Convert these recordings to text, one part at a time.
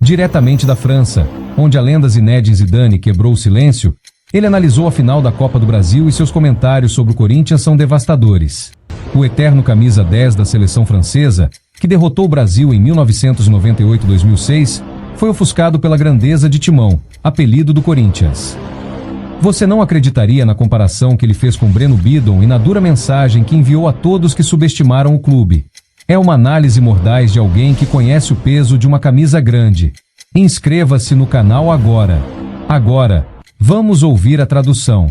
Diretamente da França, onde a lenda Zinedine Zidane quebrou o silêncio, ele analisou a final da Copa do Brasil e seus comentários sobre o Corinthians são devastadores. O eterno camisa 10 da seleção francesa, que derrotou o Brasil em 1998-2006, foi ofuscado pela grandeza de Timão, apelido do Corinthians. Você não acreditaria na comparação que ele fez com Breno Bidon e na dura mensagem que enviou a todos que subestimaram o clube. É uma análise mordaz de alguém que conhece o peso de uma camisa grande. Inscreva-se no canal agora. Agora, vamos ouvir a tradução.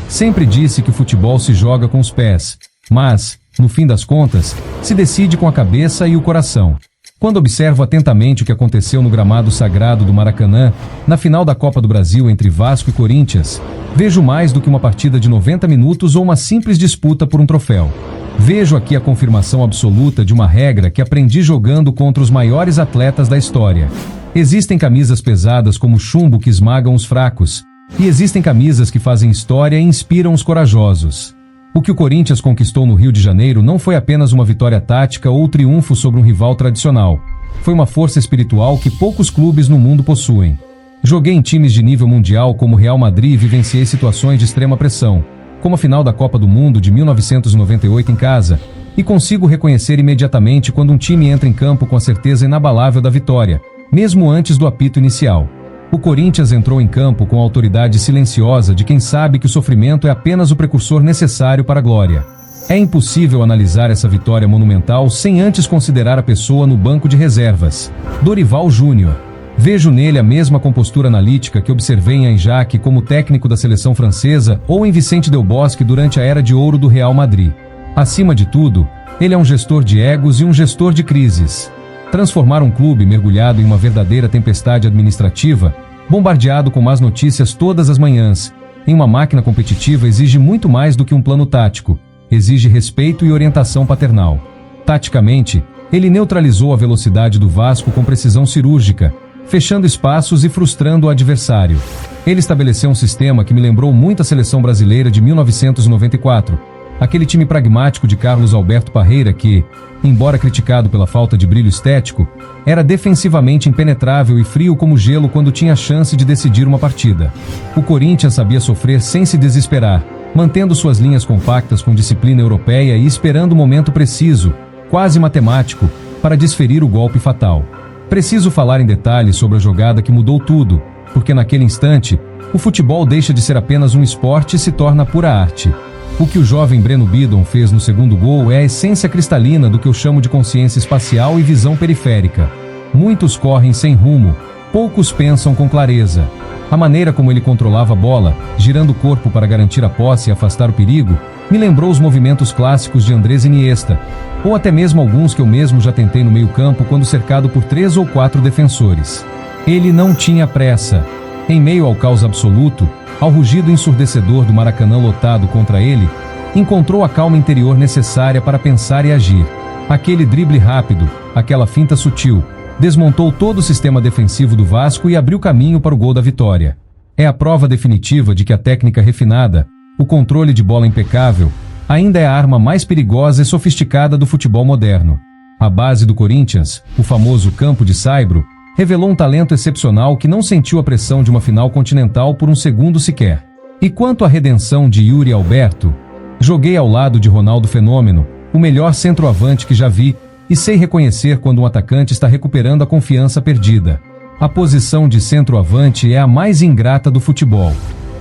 Sempre disse que o futebol se joga com os pés, mas, no fim das contas, se decide com a cabeça e o coração. Quando observo atentamente o que aconteceu no gramado sagrado do Maracanã, na final da Copa do Brasil entre Vasco e Corinthians, vejo mais do que uma partida de 90 minutos ou uma simples disputa por um troféu. Vejo aqui a confirmação absoluta de uma regra que aprendi jogando contra os maiores atletas da história. Existem camisas pesadas como chumbo que esmagam os fracos, e existem camisas que fazem história e inspiram os corajosos. O que o Corinthians conquistou no Rio de Janeiro não foi apenas uma vitória tática ou triunfo sobre um rival tradicional. Foi uma força espiritual que poucos clubes no mundo possuem. Joguei em times de nível mundial como Real Madrid e vivenciei situações de extrema pressão, como a final da Copa do Mundo de 1998 em casa, e consigo reconhecer imediatamente quando um time entra em campo com a certeza inabalável da vitória, mesmo antes do apito inicial. O Corinthians entrou em campo com a autoridade silenciosa de quem sabe que o sofrimento é apenas o precursor necessário para a glória. É impossível analisar essa vitória monumental sem antes considerar a pessoa no banco de reservas, Dorival Júnior. Vejo nele a mesma compostura analítica que observei em Ajax como técnico da seleção francesa ou em Vicente Del Bosque durante a era de ouro do Real Madrid. Acima de tudo, ele é um gestor de egos e um gestor de crises. Transformar um clube mergulhado em uma verdadeira tempestade administrativa, bombardeado com más notícias todas as manhãs, em uma máquina competitiva exige muito mais do que um plano tático, exige respeito e orientação paternal. Taticamente, ele neutralizou a velocidade do Vasco com precisão cirúrgica, fechando espaços e frustrando o adversário. Ele estabeleceu um sistema que me lembrou muito a seleção brasileira de 1994, aquele time pragmático de Carlos Alberto Parreira que, embora criticado pela falta de brilho estético, era defensivamente impenetrável e frio como gelo quando tinha a chance de decidir uma partida. O Corinthians sabia sofrer sem se desesperar, mantendo suas linhas compactas com disciplina europeia e esperando o momento preciso, quase matemático, para desferir o golpe fatal. Preciso falar em detalhes sobre a jogada que mudou tudo, porque naquele instante, o futebol deixa de ser apenas um esporte e se torna pura arte. O que o jovem Breno Bidon fez no segundo gol é a essência cristalina do que eu chamo de consciência espacial e visão periférica. Muitos correm sem rumo, poucos pensam com clareza. A maneira como ele controlava a bola, girando o corpo para garantir a posse e afastar o perigo, me lembrou os movimentos clássicos de Andrés Iniesta, ou até mesmo alguns que eu mesmo já tentei no meio-campo quando cercado por 3 ou 4 defensores. Ele não tinha pressa. Em meio ao caos absoluto, ao rugido ensurdecedor do Maracanã lotado contra ele, encontrou a calma interior necessária para pensar e agir. Aquele drible rápido, aquela finta sutil, desmontou todo o sistema defensivo do Vasco e abriu caminho para o gol da vitória. É a prova definitiva de que a técnica refinada, o controle de bola impecável, ainda é a arma mais perigosa e sofisticada do futebol moderno. A base do Corinthians, o famoso campo de Saibro, revelou um talento excepcional que não sentiu a pressão de uma final continental por um segundo sequer. E quanto à redenção de Yuri Alberto, joguei ao lado de Ronaldo Fenômeno, o melhor centroavante que já vi, e sei reconhecer quando um atacante está recuperando a confiança perdida. A posição de centroavante é a mais ingrata do futebol.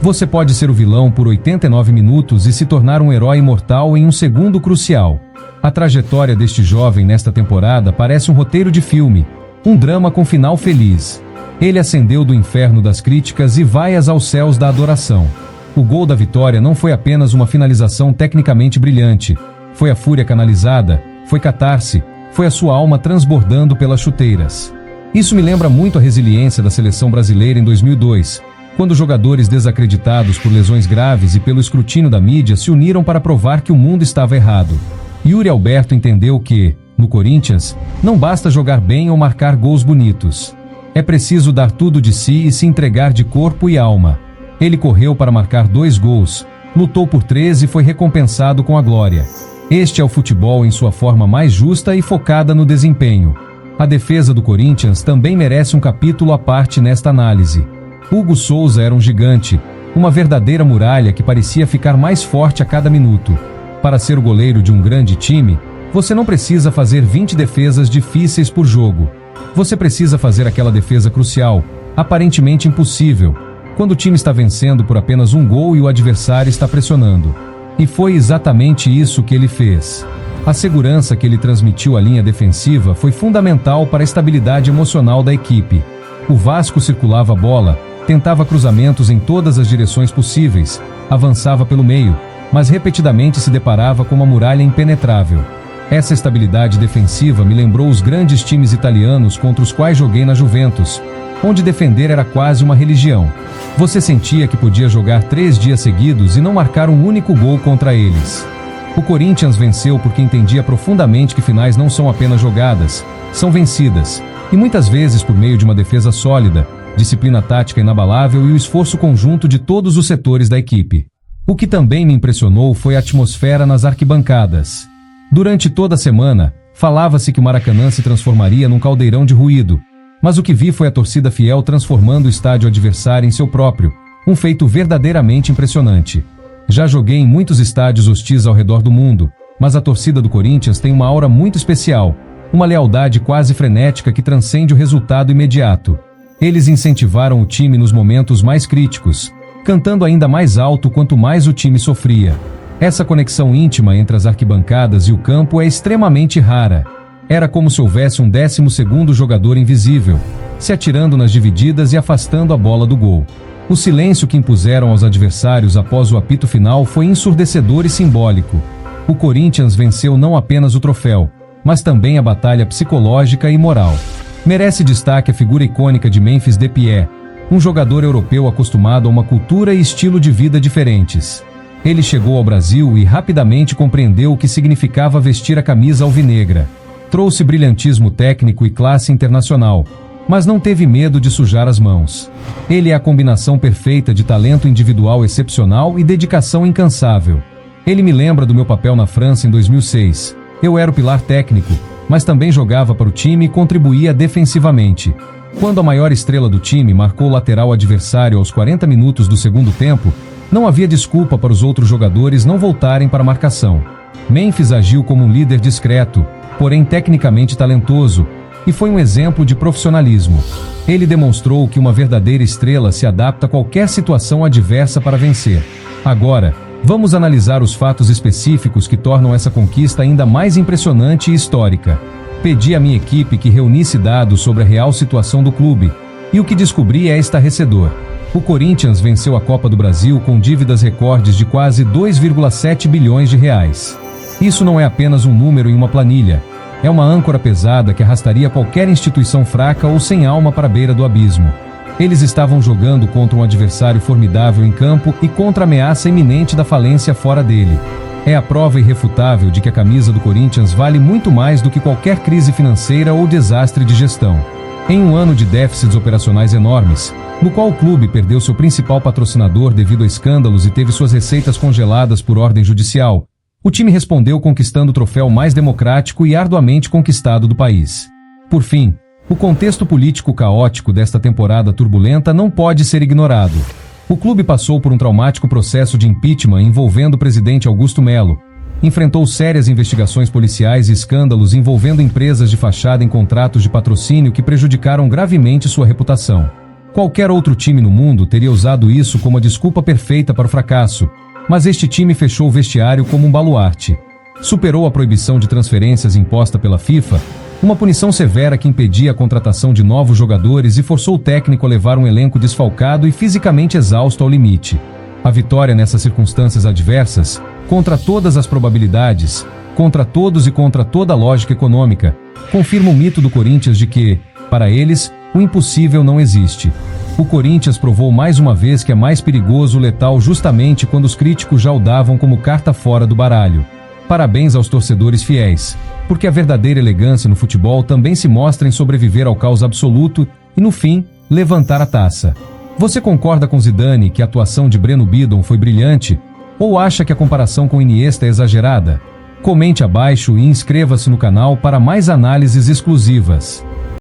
Você pode ser o vilão por 89 minutos e se tornar um herói imortal em um segundo crucial. A trajetória deste jovem nesta temporada parece um roteiro de filme, um drama com final feliz. Ele ascendeu do inferno das críticas e vai aos céus da adoração. O gol da vitória não foi apenas uma finalização tecnicamente brilhante, foi a fúria canalizada, foi catarse, foi a sua alma transbordando pelas chuteiras. Isso me lembra muito a resiliência da seleção brasileira em 2002, quando jogadores desacreditados por lesões graves e pelo escrutínio da mídia se uniram para provar que o mundo estava errado. Yuri Alberto entendeu que, no Corinthians, não basta jogar bem ou marcar gols bonitos. É preciso dar tudo de si e se entregar de corpo e alma. Ele correu para marcar 2 gols, lutou por 3 e foi recompensado com a glória. Este é o futebol em sua forma mais justa e focada no desempenho. A defesa do Corinthians também merece um capítulo à parte nesta análise. Hugo Souza era um gigante, uma verdadeira muralha que parecia ficar mais forte a cada minuto. Para ser o goleiro de um grande time, você não precisa fazer 20 defesas difíceis por jogo. Você precisa fazer aquela defesa crucial, aparentemente impossível, quando o time está vencendo por apenas um gol e o adversário está pressionando. E foi exatamente isso que ele fez. A segurança que ele transmitiu à linha defensiva foi fundamental para a estabilidade emocional da equipe. O Vasco circulava a bola, tentava cruzamentos em todas as direções possíveis, avançava pelo meio, mas repetidamente se deparava com uma muralha impenetrável. Essa estabilidade defensiva me lembrou os grandes times italianos contra os quais joguei na Juventus, onde defender era quase uma religião. Você sentia que podia jogar 3 dias seguidos e não marcar um único gol contra eles. O Corinthians venceu porque entendia profundamente que finais não são apenas jogadas, são vencidas, e muitas vezes por meio de uma defesa sólida, disciplina tática inabalável e o esforço conjunto de todos os setores da equipe. O que também me impressionou foi a atmosfera nas arquibancadas. Durante toda a semana, falava-se que o Maracanã se transformaria num caldeirão de ruído, mas o que vi foi a torcida fiel transformando o estádio adversário em seu próprio, um feito verdadeiramente impressionante. Já joguei em muitos estádios hostis ao redor do mundo, mas a torcida do Corinthians tem uma aura muito especial, uma lealdade quase frenética que transcende o resultado imediato. Eles incentivaram o time nos momentos mais críticos, cantando ainda mais alto quanto mais o time sofria. Essa conexão íntima entre as arquibancadas e o campo é extremamente rara. Era como se houvesse um 12º jogador invisível, se atirando nas divididas e afastando a bola do gol. O silêncio que impuseram aos adversários após o apito final foi ensurdecedor e simbólico. O Corinthians venceu não apenas o troféu, mas também a batalha psicológica e moral. Merece destaque a figura icônica de Memphis Depay, um jogador europeu acostumado a uma cultura e estilo de vida diferentes. Ele chegou ao Brasil e rapidamente compreendeu o que significava vestir a camisa alvinegra. Trouxe brilhantismo técnico e classe internacional, mas não teve medo de sujar as mãos. Ele é a combinação perfeita de talento individual excepcional e dedicação incansável. Ele me lembra do meu papel na França em 2006. Eu era o pilar técnico, mas também jogava para o time e contribuía defensivamente. Quando a maior estrela do time marcou o lateral adversário aos 40 minutos do segundo tempo, não havia desculpa para os outros jogadores não voltarem para a marcação. Memphis agiu como um líder discreto, porém tecnicamente talentoso, e foi um exemplo de profissionalismo. Ele demonstrou que uma verdadeira estrela se adapta a qualquer situação adversa para vencer. Agora, vamos analisar os fatos específicos que tornam essa conquista ainda mais impressionante e histórica. Pedi à minha equipe que reunisse dados sobre a real situação do clube, e o que descobri é estarrecedor. O Corinthians venceu a Copa do Brasil com dívidas recordes de quase 2,7 bilhões de reais. Isso não é apenas um número em uma planilha. É uma âncora pesada que arrastaria qualquer instituição fraca ou sem alma para a beira do abismo. Eles estavam jogando contra um adversário formidável em campo e contra a ameaça iminente da falência fora dele. É a prova irrefutável de que a camisa do Corinthians vale muito mais do que qualquer crise financeira ou desastre de gestão. Em um ano de déficits operacionais enormes, no qual o clube perdeu seu principal patrocinador devido a escândalos e teve suas receitas congeladas por ordem judicial, o time respondeu conquistando o troféu mais democrático e arduamente conquistado do país. Por fim, o contexto político caótico desta temporada turbulenta não pode ser ignorado. O clube passou por um traumático processo de impeachment envolvendo o presidente Augusto Melo, enfrentou sérias investigações policiais e escândalos envolvendo empresas de fachada em contratos de patrocínio que prejudicaram gravemente sua reputação. Qualquer outro time no mundo teria usado isso como a desculpa perfeita para o fracasso, mas este time fechou o vestiário como um baluarte. Superou a proibição de transferências imposta pela FIFA, uma punição severa que impedia a contratação de novos jogadores e forçou o técnico a levar um elenco desfalcado e fisicamente exausto ao limite. A vitória nessas circunstâncias adversas, contra todas as probabilidades, contra todos e contra toda a lógica econômica, confirma o mito do Corinthians de que, para eles, o impossível não existe. O Corinthians provou mais uma vez que é mais perigoso o letal justamente quando os críticos já o davam como carta fora do baralho. Parabéns aos torcedores fiéis, porque a verdadeira elegância no futebol também se mostra em sobreviver ao caos absoluto e, no fim, levantar a taça. Você concorda com Zidane que a atuação de Breno Bidon foi brilhante? Ou acha que a comparação com Iniesta é exagerada? Comente abaixo e inscreva-se no canal para mais análises exclusivas.